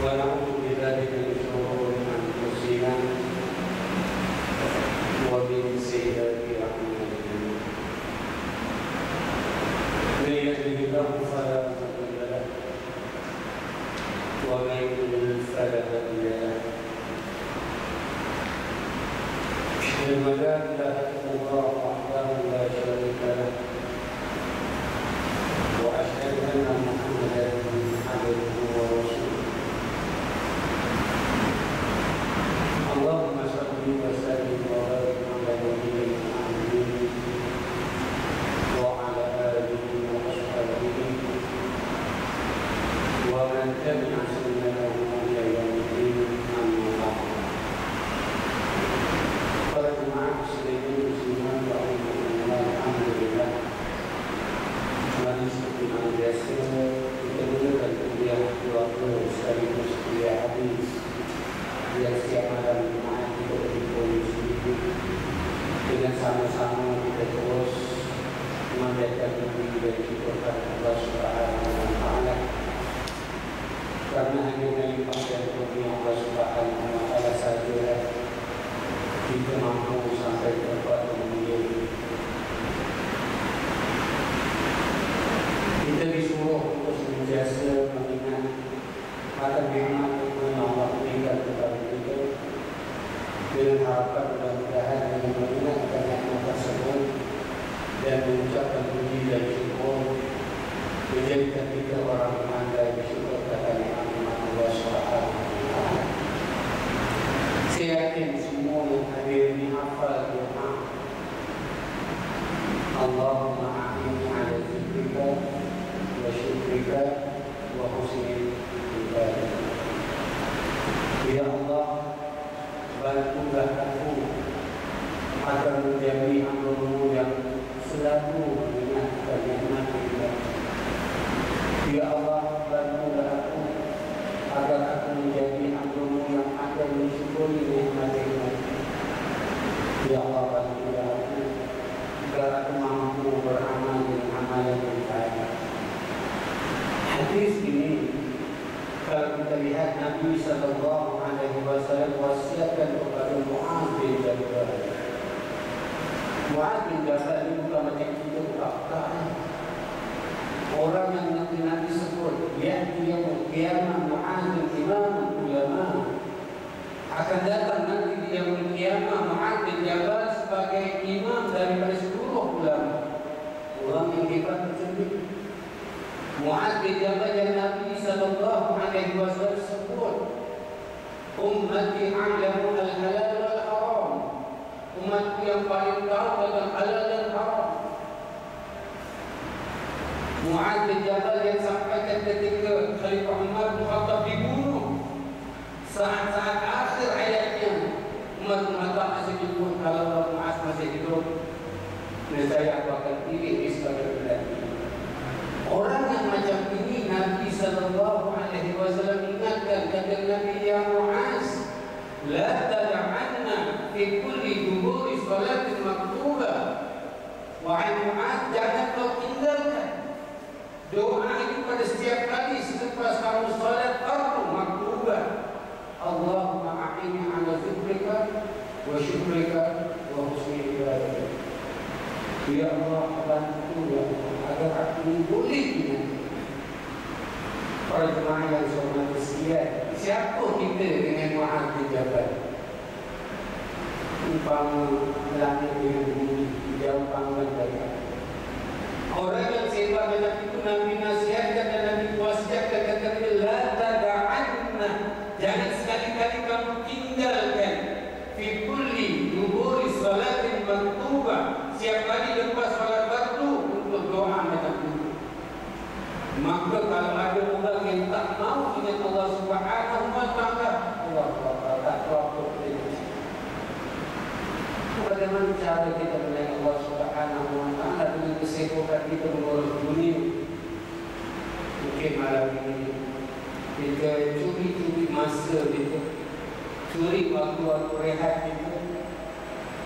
ونعوذ بالله من شرور أنفسنا ومن سيئات أعمالنا من يهده الله فلا مضل له ومن يضلل فلا هادي له أشهد أن لا إله إلا الله وحده لا شريك له وأشهد أن محمدا عبده ورسوله اللهم صل وسلم وبارك على نبينا محمد وعلى آله وأصحابه ومن تبع سنته إلى يوم الدين أما بعد para jemaah muslimin muslimat rahimahumullah, alhamdulillah kembali seperti biasa kita mulakan kuliah 20 sekaligus kuliah hadis yang setiap malam Jumat kita berkumpul di sini dengan sama-sama kita terus memanjatkan puji dan syukur kepada Allah Subhanahu wa taala karena hanya dari pasal kurnia Allah Subhanahu wa taala saja kita mampu sampai ke tempat yang kita disuruh untuk senantiasa mengingat akan nikmat yang Allah berikan kepada kita dengan harapan mudah-mudahan dengan mengingatkan nikmat tersebut dan mengucapkan puji dan syukur menjadikan kita orang pandai bersyukur kepada nikmat Allah Subhanahu wa taala. Saya yakin semua yang hadir ini hafal doa Allahumma a'inni ala zikrika wa syukrika wa husni ibadah. Ya Allah, bantulah aku agar menjadi hamba-Mu yang selalu mengingatkan nikmat-Mu. Ya Allah, bantulah aku agar aku menjadi hamba-Mu yang akan mensyukuri nikmat-Mu. Ya Allah, bantulah aku agar aku mampu beramal dengan amalan yang baik. Hadis ini kalau kita lihat Nabi sallallahu alaihi wasallam wasiatkan kepada Mu'adz bin Jabal. Mu'adz bin Jabal ini bukan macam kita bukan. Orang yang Nabi sebut dia qiyamah Mu'adz imam ulama akan datang nanti di yaumul qiyamah Mu'adz bin Jabal sebagai imam daripada seluruh ulama. Orang yang hebat tersebut Mu'adz bin Jabal yang Nabi sallallahu alaihi wasallam sebut ummati a'lamu al-halal wal haram, umatku yang paling tahu tentang halal dan haram. Mu'adz bin Jabal yang sampaikan ketika Khalifah Umar bin Khattab dibunuh saat-saat akhir hayatnya. Umar bin Khattab masih hidup, kalau Mu'adz masih hidup nescaya aku akan pilih sebagai pengganti. Orang yang macam ini Nabi sallallahu alaihi wasallam ingatkan kepada Nabi, ya Mu'adz, la tad'anna fi kulli duburi salatin maktubah. Wahai Mu'adz, jangan kau tinggalkan doa ini pada setiap kali selepas kamu salat fardu maktubah. Allahumma a'inni ala zikrika wa syukrika wa husni ibadatik. Ya Allah, bantu ya agar aku boleh ingat. Para jemaah yang saya hormati sekalian, siapa kita dengan Mu'adz bin Jabal? Umpama langit dengan bumi jauh panggilan dari orang yang sehebat dengan itu Nabi nasihatkan dan Nabi wasiatkan kata la tad'anna, jangan sekali-kali kamu tinggalkan fi kulli duburi salatin maktubah, setiap kali lepas salat fardu untuk doa macam itu. Maka kalau ada orang yang tak mau ingat Allah Subhanahu wa taala, Allah tak tahu bagaimana cara kita mengenal Allah Subhanahu wa taala dengan kesibukan kita mengurus dunia. Mungkin malam ini kita curi masa kita, curi waktu-waktu rehat kita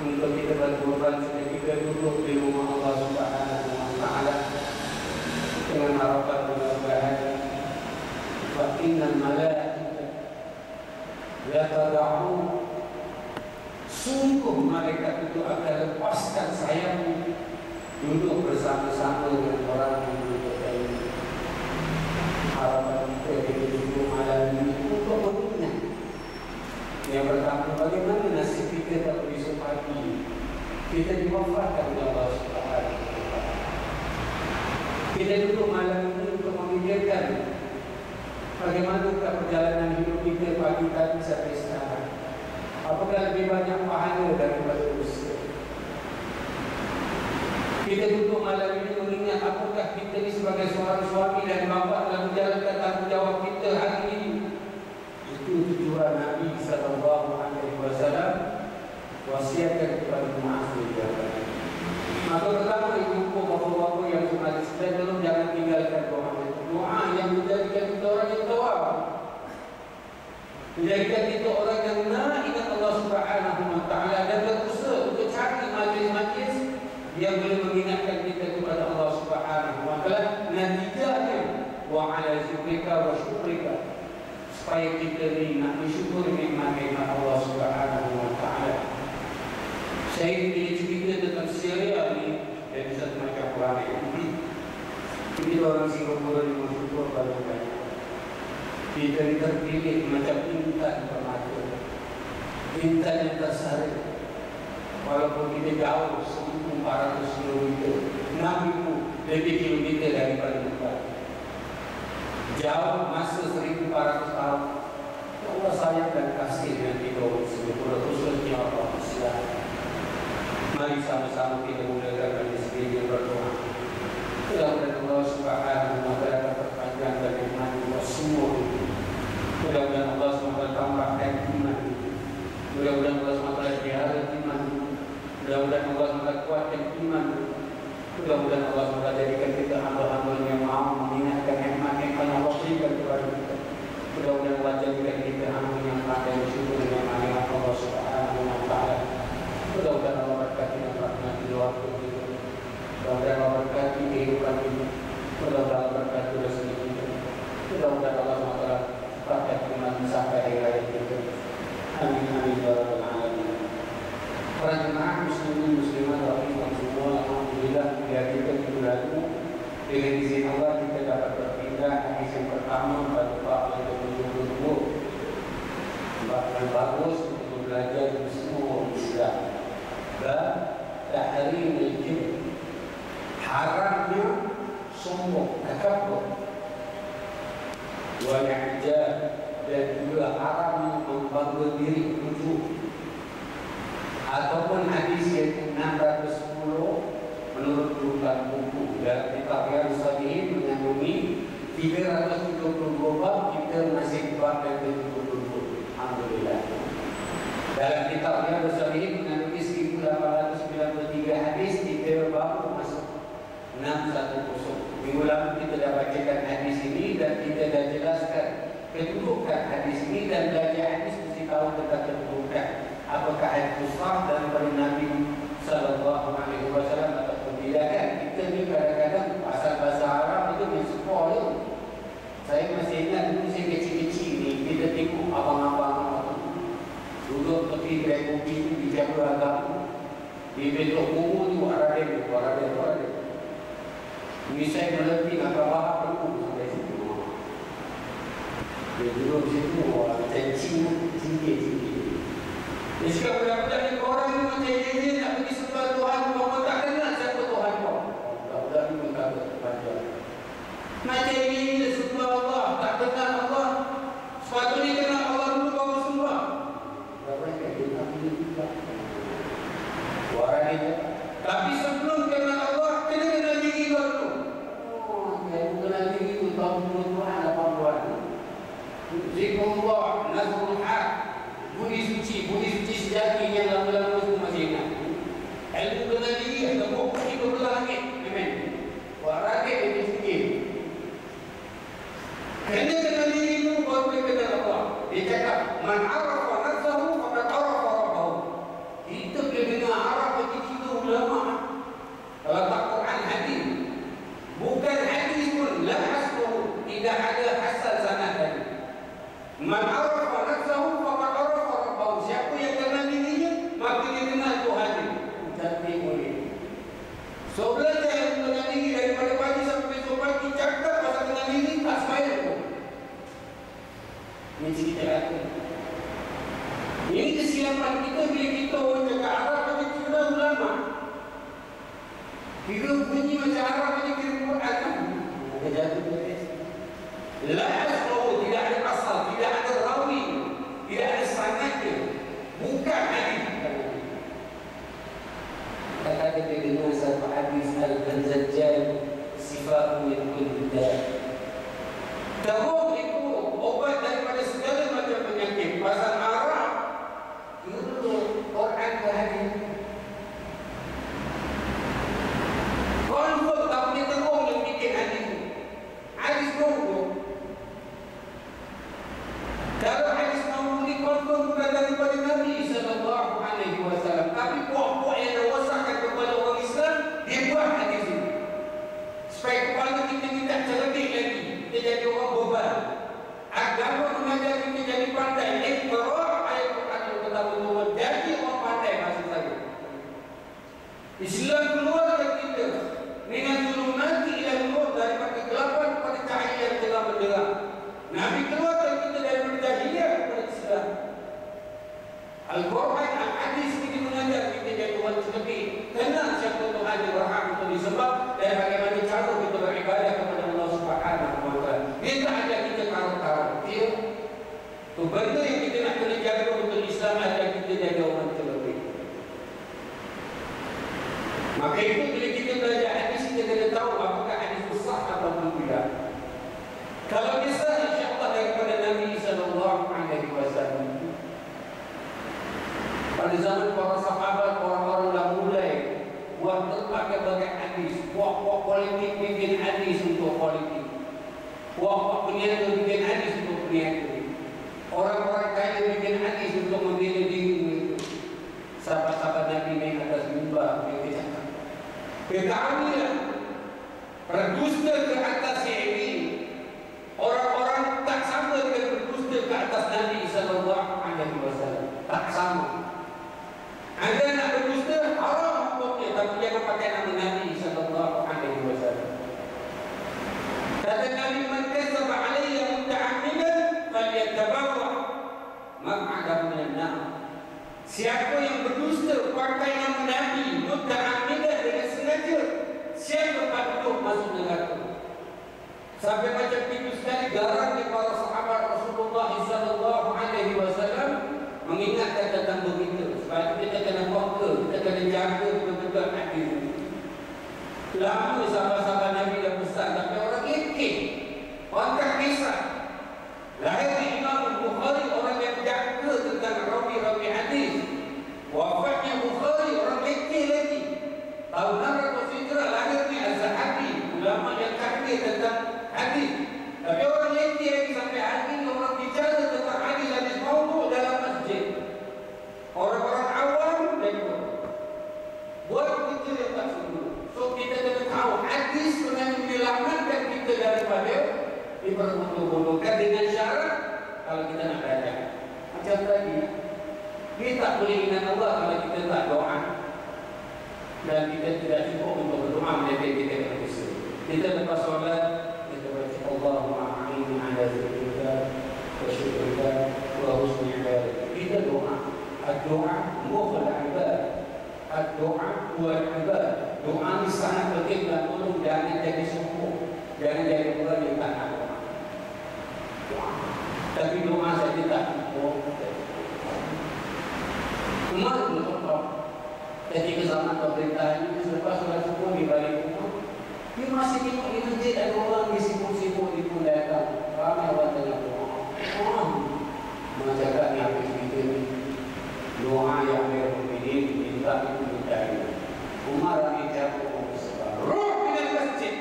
untuk kita berkorban supaya kita duduk di rumah Allah Subhanahu wa taala dengan harapan mudah-mudahan fa innal malaikata La tada'u, sungguh malaikat itu akan lepaskan sayapnya, duduk bersama-sama dengan orang yang menuntut ilmu. Harapan kita duduk malam ini untuk mengingat. Yang pertama, bagaimana nasib kita pada besok pagi? Kita diwafatkan oleh Allah Subhanahu wa Ta'ala. Kita duduk malam ini untuk memikirkan bagaimana perjalanan hidup kita pagi tadi sampai sekarang. Apakah lebih banyak pahala daripada dosa? Kita duduk malam ini mengingat apakah kita ini sebagai seorang suami dan bapa telah menjalankan tanggungjawab kita hari ini. Itu tujuan Nabi sallallahu alaihi wasallam wasiatkan kepada Muaz bin Jabal. Maka pertama ibu bapa-bapa yang semati sebelum jangan tinggalkan doa yang menjadikan kita orang yang tawab, menjadikan kita orang yang ingat Allah Subhanahu wa Ta'ala dan berusaha untuk cari majlis-majlis yang boleh mengingatkan kita kepada Allah Subhanahu wa Ta'ala. Natijahnya wa ala zikrika wa syukrika, supaya kita ni nak bersyukur nikmat-nikmat Allah Subhanahu wa Ta'ala. Saya ingin cerita tentang Syria ni dari satu macam orang ini orang Singapura ni bersyukur pada banyak. Kita ni terpilih macam intan permata, intan yang tersari. Walaupun kita jauh 1,400 kilometer, 6,000 lebih kilometer daripada Mekah, jauh masa 1,400 tahun. Allah sayang dan kasih dengan kita orang Singapura, khususnya orang Islam. Mari sama-sama kita mulakan dari segi berdoa. Mudah-mudahan Allah Subhanahu wa Ta'ala perpanjang dan nikmat kita semua. Mudah-mudahan Allah SWT tambahkan iman. Mudah-mudahan Allah SWT pelihara iman. Mudah-mudahan Allah SWT kuatkan iman. Mudah-mudahan Allah SWT jadikan kita hamba-hamba yang mahu mengingatkan nikmat-nikmat yang Allah berikan kepada kita. Mudah-mudahan Allah jadikan kita hamba yang pandai bersyukur dengan nikmat Allah Subhanahu wa Ta'ala. Mudah-mudahan Allah berkati dan rahmati waktu kita. Mudah-mudahan Allah berkati kehidupan kita. Mudah-mudahan Allah berkati rezeki kita. Mudah-mudahan Allah SWT berkati iman sampai hari raya kita. Amin amin ya rabbal alamin. Para jemaah muslimin muslimat rahimah semua, alhamdulillah biar kita minggu lalu dengan izin Allah kita dapat berpindah hadis yang pertama pada bab yang ke-72. Bab yang bagus untuk belajar di semua Islam. Bab tahrimul kibr, haramnya sombong, takabur, wal i'jab, dan juga haramnya membangga diri, ujub. Ataupun hadis yang 610 menurut rujukan buku dalam kitab Riyadhus Shalihin mengandungi 372 bab, kita masih bab yang ke-72. Alhamdulillah. Dalam kitab Riyadhus Shalihin mengandungi 1893 hadis, kita baru masuk 610. Minggu lalu kita dah bacakan hadis ini dan kita dah jelaskan kedudukan hadis ini dan belajar hadis mesti tahu tentang kedudukan. Apakah hadis sahih daripada Nabi sallallahu alaihi wasallam ataupun tidak kan? Kita ni kadang-kadang asal bahasa Arab itu mensupport. Saya masih ingat dulu saya kecil-kecil ni kita tengok abang-abang duduk tepi kedai kopi itu dijaga agama. Di betul umur tu Arabic. Ini saya meletih agak bahak perlu sampai situ. Dia duduk situ, macam tinggi. Dia cakap budak-budak ni orang ni macam ini nak pergi sembah Tuhan, bapa tak kenal siapa Tuhan kau. Budak-budak ni berkata kepada macam ini sembah Allah, tak kenal Allah. Sepatutnya kenal Allah dulu baru sembah. Budak-budak kayak dia tak boleh juga. Orang dia, tapi sebelum kenal Allah, kena kenal diri dulu. Oh, saya kenal diri tu tahun 20-an, 80-an. Zikrullah, nazrul haq, budi suci sejati yang lama-lama itu masih ingat. Ilmu kenal diri, ada buku di belah langit. Amen. Warakit itu fikir. Kena kenal diri itu baru boleh kenal Allah. Dia cakap, man arafa nafsahu faqad arafa rabbahu. Kita boleh dengar Arab bagi kita ulama. Kalau tak Quran hadis, bukan hadis pun la hasbuhu, tidak ada asal sanad tadi. Man arafa nafsahu faqad Ini cerita aku. Ini kesilapan kita bila kita orang cakap Arab kita kira ulama. Kira bunyi macam Arab kita kira Quran kan? Kita jatuh beres. La asal, tidak ada asal, tidak ada rawi, tidak ada sanadnya. Bukan hadis. Kata kita dengar satu hadis Al-Zajjal sifat min kulli daa. Teruk itu obat daripada segala macam penyakit. Pasal Arab itu Quran ke hadis. Confirm tak punya teruk yang bikin hadis. Hadis teruk. Kalau hadis maupun confirm bukan daripada Nabi sallallahu alaihi wasallam, tapi puak-puak yang mewasakkan kepada orang Islam dia buat hadis ini supaya kepala kita tidak cerdik lagi, kita jadi orang beban. Agama mengajar kita jadi pandai. Iqra ayat Quran yang betul-betul jadi orang pandai bahasa saya. Islam keluar dari kita dengan zulumati ila nur, daripada kegelapan kepada cahaya yang telah menderang. Nabi keluar dari kita daripada jahiliyah kepada Islam. Al-Quran, al-Hadis ini mengajar kita jadi orang cerdik. Kenal siapa Tuhan yang berhak untuk disembah dan bagaimana cara kita beribadah kepada Allah Subhanahu wa Ta'ala. Dia tak ajar kita karut-karut. Dia itu benda yang kita nak kena jaga untuk Islam, ajar kita jadi orang cerdik. Maka itu bila kita belajar hadis, kita kena tahu apakah hadis itu sah atau tidak. Kalau bisa insya-Allah daripada Nabi sallallahu alaihi wasallam. Pada zaman para sahabat, orang-orang dah mulai buat berbagai hadis, puak-puak politik bikin hadis untuk politik, puak-puak peniaga bikin hadis untuk peniaga, orang-orang kaya bikin hadis untuk membela diri mereka. Sahabat-sahabat Nabi naik atas mimbar, mereka cakap, ketahuilah, berdusta ke atas ini. Orang-orang tak sama dengan berdusta ke atas Nabi sallallahu alaihi wasallam. Tak sama. Anda nak berdusta haram hukumnya, tapi jangan pakai nama Nabi sallallahu alaihi wasallam. Kata Nabi, man kadzaba alayya muta'ammidan falyatabawwa maq'adahu minan nar. Siapa yang berdusta pakai nama Nabi muta'ammidan dengan sengaja, siapa patut masuk neraka. Sampai macam itu sekali garangnya para sahabat Rasulullah sallallahu alaihi wasallam mengingatkan tentang begitu. Sebab kita kena fokus, kita kena jaga betul-betul hadis. Lama sahabat-sahabat Nabi dah pesan, tapi orang kekeh, orang tak kisah. Lahir Imam Bukhari, orang yang jaga tentang rawi-rawi hadis. Wafatnya Bukhari, orang kekeh lagi. Tahun 600 Hijrah lahirnya Az-Zahabi, ulama yang kekeh tentang hadis. Tapi orang lelaki lagi sampai hari ini orang bicara tentang hadis maudhu dalam masjid. Orang-orang awam dan buat kita yang tak semua. So kita kena tahu hadis dengan menyelamatkan kita daripada diperbodoh-bodohkan dengan syarat kalau kita nak belajar. Macam tadi, kita tak boleh ingat Allah kalau kita tak doa. Dan kita tidak cukup untuk berdoa melihat kita kena usaha. Kita lepas solat, Allahumma a'inni ala zikrika wa syukrika wa husni ibadatik. Kita doa. Doa mukhal ibadah. Doa buat ibadah. Doa ni sangat penting dan tolong jangan jadi suku, jangan jadi orang yang tak nak doa. Tapi doa saja tak cukup. Umar bin Khattab ketika zaman pemerintah ini selepas solat subuh di balik rumah, dia masih tengok di masjid ada orang di sibuk-sibuk di pundakan. Ramai orang tengah doa. Mengatakan yang kita ni doa yang berhubungan minta itu dicari. Umar bin Khattab roh di masjid,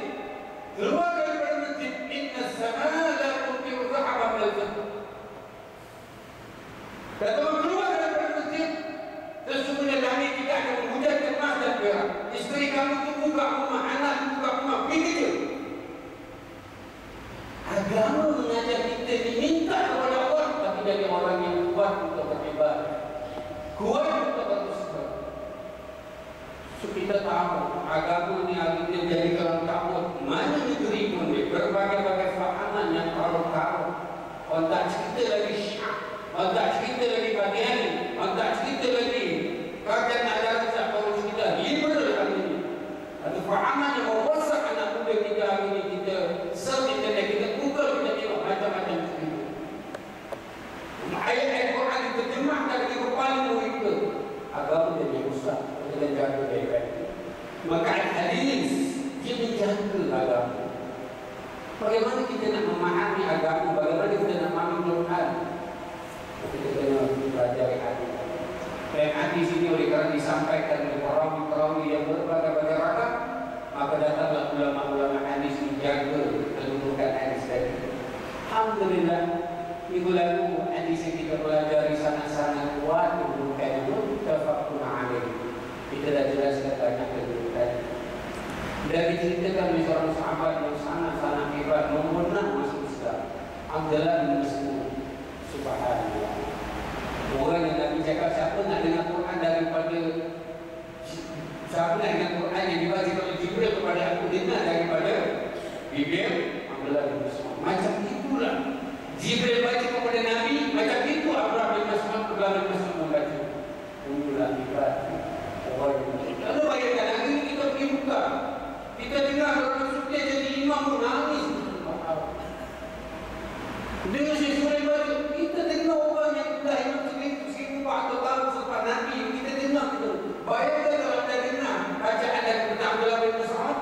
keluar daripada masjid. Inna as-samaa la tuqiru dhahaban wal fiddah. Kata keluar daripada masjid, sesungguhnya langit tidak akan menghujamkan emas dan perak. Isteri kamu itu buka rumah, anak buka rumah, pergi je. Agama mengajar kita diminta kepada Allah, tapi jadi orang yang kuat untuk beribadah, kuat untuk berdoa. So kita tahu agama ni akhirnya jadi kalam kabut. Mana negeri pun berbagai-bagai fahaman yang karut-karut. orang tak cerita lagi Syiah, orang tak cerita lagi Qadiani, orang tak cerita lagi kerajaan ajaran siapa orang cerita liberal hari ini. Ada fahaman yang merosak anak muda kita hari ini. Kita search internet, kita google, kita tengok macam-macam cerita. Ayat-ayat Quran diterjemahkan di kepala mereka. Agama jadi rusak, kita jaga baik-baik. Maka hadis dia menjaga agama. Bagaimana kita nak memahami agama? Bagaimana kita nak memahami Quran? Kita kena pelajari hadis. Dan hadis ini oleh kerana disampaikan oleh perawi-perawi yang berbagai-bagai ragam, maka datanglah ulama-ulama hadis menjaga kedudukan hadis tadi. Alhamdulillah, minggu lalu hadis yang kita pelajari sangat-sangat kuat kedudukan muttafaqun alaih. Kita dah jelaskan banyak kedudukan. Dan diceritakan oleh seorang sahabat yang sangat-sangat hebat memenang masuk Islam, Abdullah bin Mas'ud. Subhanallah. Orang yang Nabi cakap siapa nak dengar Quran daripada siapa nak dengar Quran yang dibaca oleh Jibril kepada aku dengar daripada Jibril, Abdullah bin Mas'ud. Macam itulah Jibril baca kepada Nabi, macam itu Abdullah bin Mas'ud membaca. Inilah hebat orang yang lalu bayangkan hari ini kita pergi buka, kita dengar orang suka jadi imam pun nangis. Dengan sesuai baca, kita dengar orang yang dah imam seribu atau tahun selepas Nabi, kita dengar itu. Bayangkan kalau anda dengar bacaan dari Abdullah bin Mas'ud.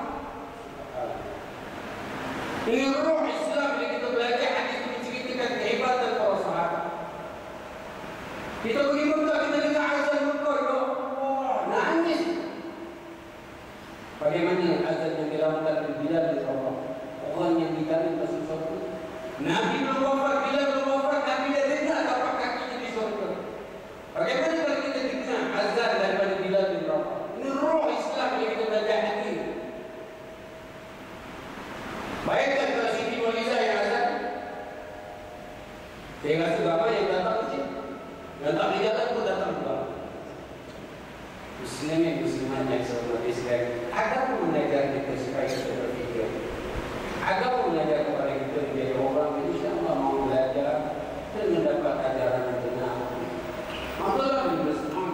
Ini roh Islam bila kita belajar hadis ini menceritakan kehebatan para sahabat. Kita pergi Mekah, kita dengar azan Mekah, nangis. Bagaimana azan yang dilakukan di Bilal bin Rabah, orang yang ditarik masuk surga. Nabi belum wafat, Bilal belum wafat, Nabi dah dengar tapak kakinya di surga. Bagaimana kalau kita dengar azan daripada Bilal bin Rabah? Ini roh Islam yang kita belajar ini. Bayangkan kalau Siti Nurhalizah yang azan, saya rasa ramai yang datang ke sini. Yang tak boleh jalan pun datang juga. Muslimin yang saya hormati sekalian, agama mengajar kita supaya kita berfikir. Agama mengajar kepada kita menjadi orang yang insya-Allah mau belajar dan mendapat ajaran yang benar. Abdullah bin Mas'ud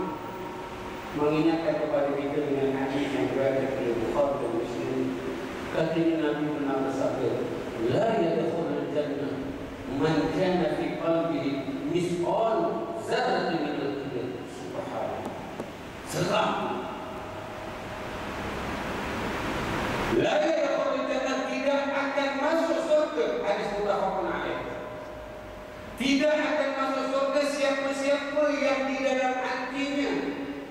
mengingatkan kepada kita dengan hadis yang berada di Bukhari dan Muslim. Katanya Nabi pernah bersabda, "La yadkhulul jannah man kana fi qalbihi misqal zarratin min al-kibr." Subhanallah. Seram. La yadkhulul jannah, tidak akan masuk surga. Hadis muttafaqun alaih. Tidak akan masuk surga siapa-siapa yang di dalam hatinya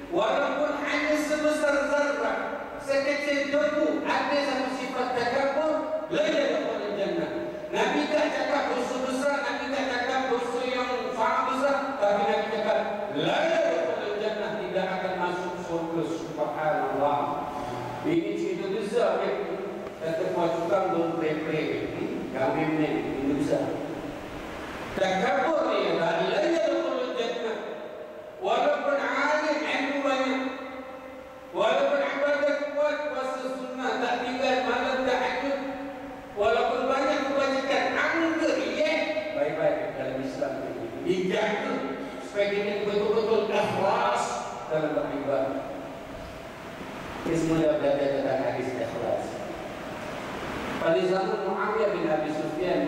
walaupun hanya sebesar zarrah, sekecil debu, ada satu sifat takabur, la yadkhulul jannah. Nabi tak cakap dosa besar, Nabi tak cakap dosa yang sangat besar, tapi Nabi cakap la yadkhulul jannah, tidak akan masuk surga. Subhanallah. Ini cerita besar ya. Kata puas tukang dong play kami ini besar. Takabur dia, la yadkhulul jannah. Walaupun alim, ilmu banyak, walaupun ibadat kuat, puasa sunnah, tak tinggal malam tahajud, walaupun banyak kebajikan, angka baik-baik dalam Islam ini dijaga supaya kita betul-betul ikhlas dalam beribadah. Kita semua dah belajar tentang hadis ikhlas. Pada zaman Muawiyah bin Abi Sufyan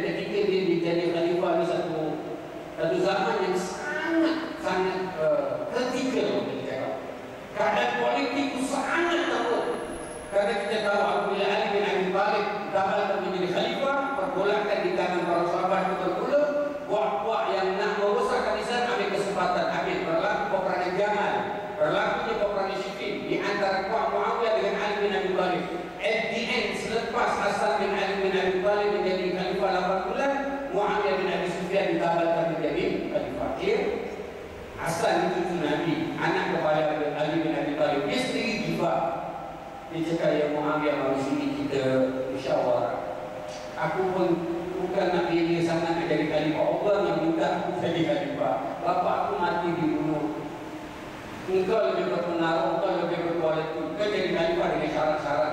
ketika dia menjadi khalifah ini satu zaman yang sangat kritikal. Keadaan politik itu sangat teruk. Karena kita tahu apabila Ali bin Abi Thalib ditabalkan menjadi khalifah, pergolakan di tangan para sahabat betul-betul, buah-buah yang nak merosakkan Islam ambil kesempatan, ambil berlaku peperangan Jamal, berlakunya peperangan Siffin di antara kuat Muawiyah dengan Ali bin Abi Thalib. At the end, selepas Hasan bin Ali bin Abi Thalib menjadi khalifah 8 bulan, Muawiyah bin Abi Sufyan ditabalkan menjadi khalifah. Hasan itu Nabi, anak kepada Ali bin Abi Thalib. Dia sendiri jiwa. Dia cakap, ya Muawiyah, mari sini kita musyawarah. Aku pun bukan nak pilih sangat nak jadi khalifah. Allah yang minta aku jadi khalifah. Bapa aku mati dibunuh. Engkau lebih berpengaruh, engkau lebih berkualiti. Engkau jadi khalifah dengan syarat-syarat.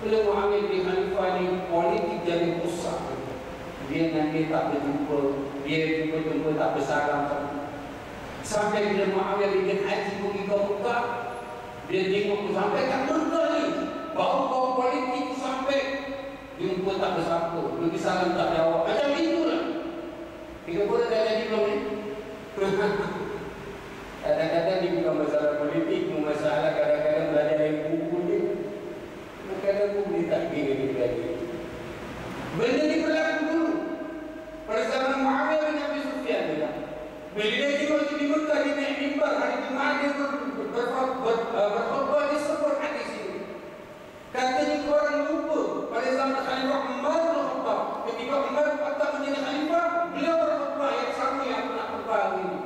Bila Muawiyah jadi khalifah ni, politik jadi rusak. Dia nanti tak berjumpa, dia jumpa tak bersalam. Sampai bila Muawiyah bikin haji pergi ke Mekah, dia tengok sampai tak Mekah ni, bau-bau politik sampai jumpa tak bersapa, pergi salam tak jawab. Macam itulah. Kita pun dah jadi belum ni. Kadang-kadang dia bukan masalah politik, masalah kadang-kadang belajar dari buku dia. Kadang-kadang buku dia tak kira dia belajar. Benda ni berlaku dulu. Pada zaman Muawiyah bin Abi Sufyan dia. Bila dia tengok di Mekah, dia naik mimbar hari Jumaat, dia berkhutbah, dia sebut hadis ini. Katanya orang lupa pada zaman Khalifah Umar berkhutbah. Ketika Umar patah menjadi khalifah, beliau berkhutbah yang sama yang nak khutbah hari ini.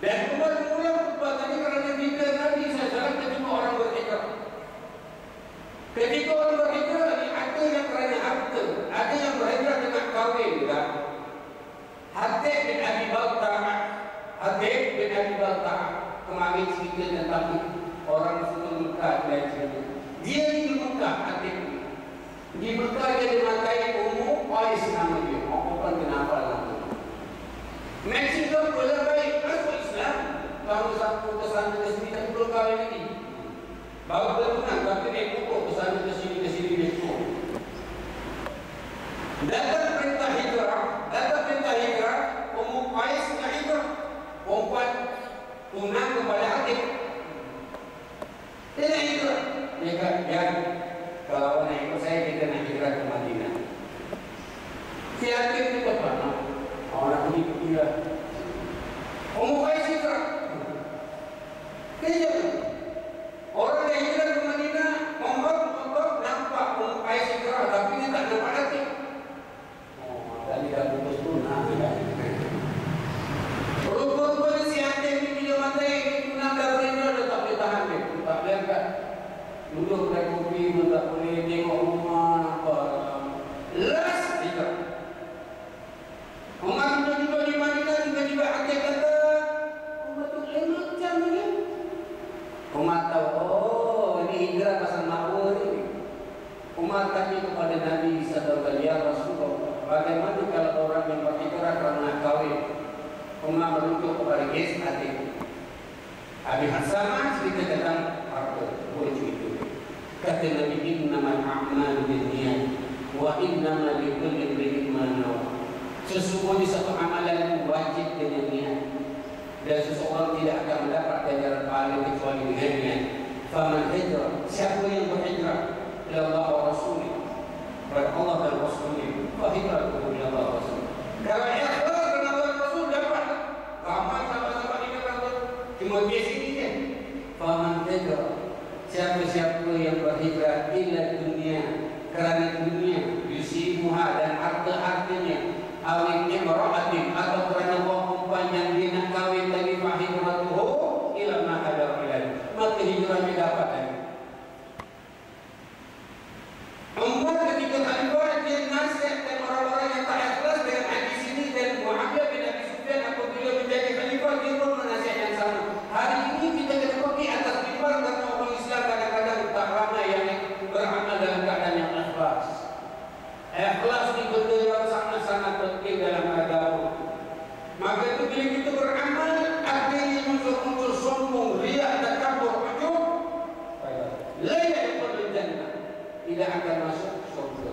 Dan Umar mengulang khutbah tadi kerana bila Nabi SAW ketika orang berhijrah. Ketika orang berhijrah ni ada yang kerana harta, ada yang berhijrah dengan kahwin juga. Hatib bin Abi Balta'ah, Hatib bin Abi Balta'ah kemarin cerita tentang orang suku Mekah dan cerita. Dia di Mekah, Hatib di Mekah dia dimakai Ummu Qais nama dia. Bukan kenapa nama. Meksiko boleh baik masuk Islam. Kalau satu kesana ke sini tak perlu kahwin lagi. Baru bertunang, tapi dia pukul kesana ke sini dia pukul. Datang perintah hijrah, Ummu Qais nak hijrah. Perempuan tunang kepada Hatib. Dia nak hijrah. Dia kata, kalau nak ikut saya, kita nak hijrah ke Madinah. Si Hatib ni kata, orang pergi lah. Ummu Qais hijrah. Kejap. Orang yang hijrah ke Madinah, Umar nampak Ummu Qais hijrah, tapi dia tak nampak Hatib. Tadi dah putus tunang. Rupa-rupanya si Hatib ni bila mata tunang dah berhijrah, dia tak boleh tahan dia. Tak boleh angkat. Duduk kedai kopi pun tak boleh, tengok rumah nampak. Last hijrah. Umar tiba-tiba di Madinah, tiba-tiba Hatib kata, Umar tu macam ni. Umar tahu, oh ini hijrah pasal makwa ni. Umar tanya kepada Nabi SAW, ya Rasulullah, bagaimana kalau orang yang berhijrah kerana kahwin? Umar merujuk kepada kes Hatib. Habis sama cerita tentang harta, boleh cerita. Kata Nabi, innamal a'malu binniyat wa innamal likulli imri'in ma nawa. Sesungguhnya satu amalan wajib dengan niat, dan seseorang tidak akan mendapat ganjaran pahala kecuali dengan niat. Faman hijrah, siapa yang berhijrah ila Allah wa Rasulih, kepada Allah dan Rasulih, fa hijratuhu ila Allah wa Rasulih. Kalau ikhlas dengan Allah dan Rasul dapat. Ramai sahabat-sahabat ini kata cuma dia sini je. Faman hijrah, siapa-siapa yang berhijrah ila dunia, kerana dunia, yusibuha dan harta-hartanya, awin imra'atin atau kerana perempuan yang dia nak kahwin tadi, fa hijratuhu ila ma hajara ilaih, maka hijrahnya dapat lagi. Umar ketika khalifah dia nasihatkan orang-orang yang tak ikhlas dengan hadis ini, dan Muawiyah bin Abi Sufyan apabila menjadi khalifah dia pun menasihat yang sama. Hari ini kita kena pergi atas mimbar kerana orang Islam kadang-kadang tak ramai yang beramal dalam keadaan yang ikhlas. Ikhlas ni benda yang sangat-sangat penting dalam agama. Maka itu bila kita beramal, akhirnya muncul sombong, riak, takabur, ujub, la yadkhulul jannah, tidak akan masuk surga.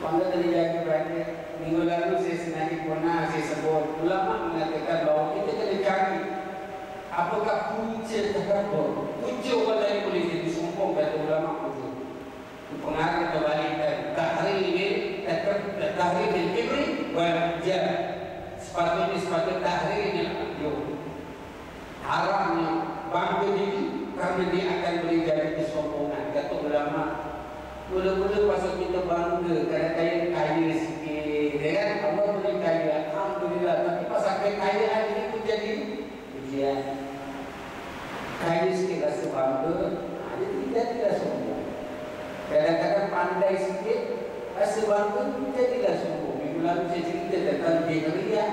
Maka tadi jaga berada, minggu lalu saya sengaja pernah saya sebut, ulama mengatakan bahawa kita kena cari apakah punca takabur. Punca orang lain boleh jadi sombong, kata ulama itu. Pengarah kebalikan tahrir al-kibri wal jah. Sepatutnya tahrir al-ujub. Haramnya bangga diri kerana dia akan boleh jadi kesombongan. Kata ulama, mula-mula pasal kita bangga kadang-kadang kaya sikit, kan? Allah boleh kaya, alhamdulillah. Tapi pasal kekayaan ini pun jadi ujian. Kaya sikit rasa bangga, jadi jadilah sombong. Kadang-kadang pandai sikit, rasa bangga, jadilah sombong. Minggu lalu saya cerita tentang Jahiliyah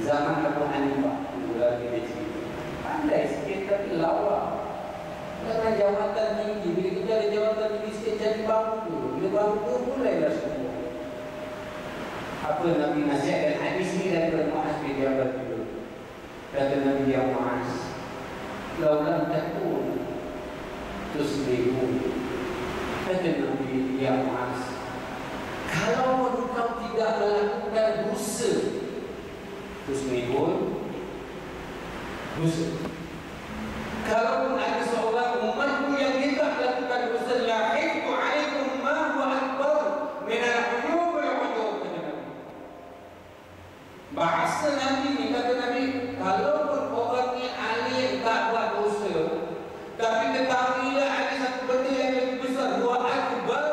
zaman Abu Hanifah. Minggu lalu dia cerita pandai sikit tapi lawa. Karena jawatan tinggi, bila kita ada jawatan tinggi sikit jadi bangku. Bila bangku mulailah semua. Apa Nabi nasihat dan hadis ini daripada Muaz bin Jabal itu. Kata Nabi ya Muaz, laulam takun tusbihu. Kata Nabi ya Muaz, kalau engkau tidak melakukan dosa, tusbihun dosa. Kalau ada seorang umatku yang tidak melakukan dosa, lahiqtu alaikum ma huwa akbar min al-uyub wal-udub. Bahasa Nabi ni, kata Nabi, kalau orang ni alim tak buat dosa, tapi ketahuilah ada satu benda yang lebih besar, huwa akbar.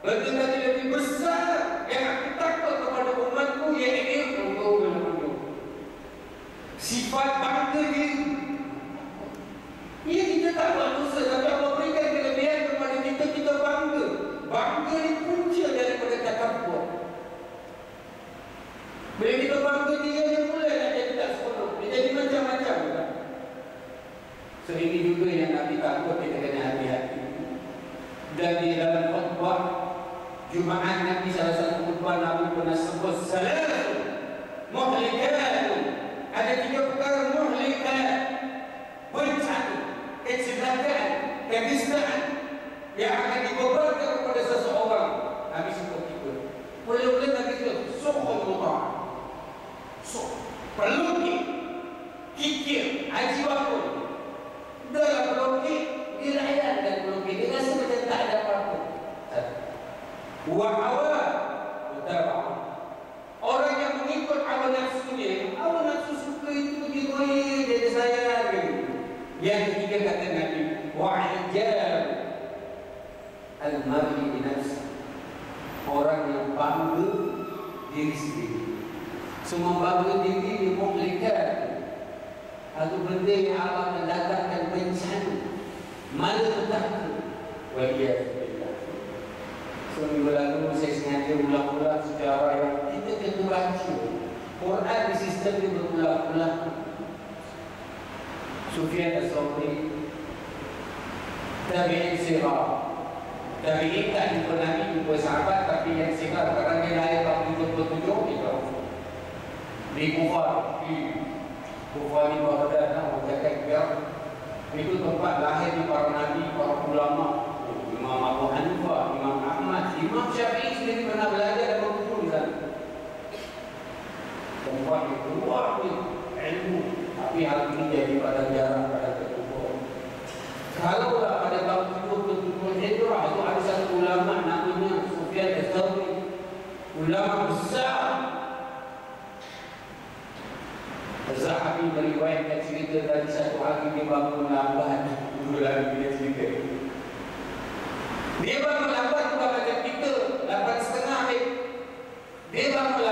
Benda yang lebih besar yang aku takut kepada umatku, iaitu uyub wal-udub. Sifat bangga diri. Ia kita tak buat dosa, tapi Allah berikan kelebihan kepada kita, kita bangga. Bangga ni punca daripada takabur. Bila kita bangga dia mulai nak jadi tak sempurna. Dia jadi macam-macam kan? So ini juga yang Nabi takut kita kena hati-hati. Dan di dalam khutbah Jumaat Nabi, salah satu khutbah Nabi pernah sebut salat muhlikat. Ada 3 perkara muhlikat, bencana, kecelakaan, keniscayaan yang akan dibebankan kepada seseorang. Nabi sebut 3. Mula-mula Nabi sebut suhul muta', pelukit, kikir, haji wakul. Dalam pelukit, dia layan dan pelukit, dia rasa macam tak ada apa-apa. Wa'awa utaba'ah, orang yang mengikut hawa nafsunya. Hawa nafsu suka itu dia jadi sayang. Yang ketiga kata Nabi, wa'ijab al-mar'i bi nafsi, orang yang bangga diri sendiri. Semua bangga diri di muhlikat, atau benda yang Allah mendatangkan bencana, malapetaka. Waliyahzubillah. Seminggu lalu saya sengaja ulang-ulang sejarah yang kita kena baca. Quran di sistem dia berulang-ulang. Sufyan As-Sawri, tabi'in sighar. Tabi'in tak jumpa Nabi, jumpa sahabat, tapi yang sighar kerana dia lahir tahun 77 di Kufah. Kufah ni Baghdad, orang cakap biar. Itu tempat lahir para Nabi, para ulama. Imam Abu Hanifah, Imam Ahmad, Imam Syafi'i sendiri pernah belajar dan berkumpul di sana. Tempat yang keluar ilmu, tapi hal ini jadi pada jarang pada terkumpul. Kalau pada tahun 77 Hijrah itu ada satu ulama namanya Sufyan As-Sawri, ulama besar. Zahabi meriwayatkan cerita dari satu hari dia bangun lambat. Ulang dia cerita. Dia bangun lambat bukan macam kita 8.30 dia bangun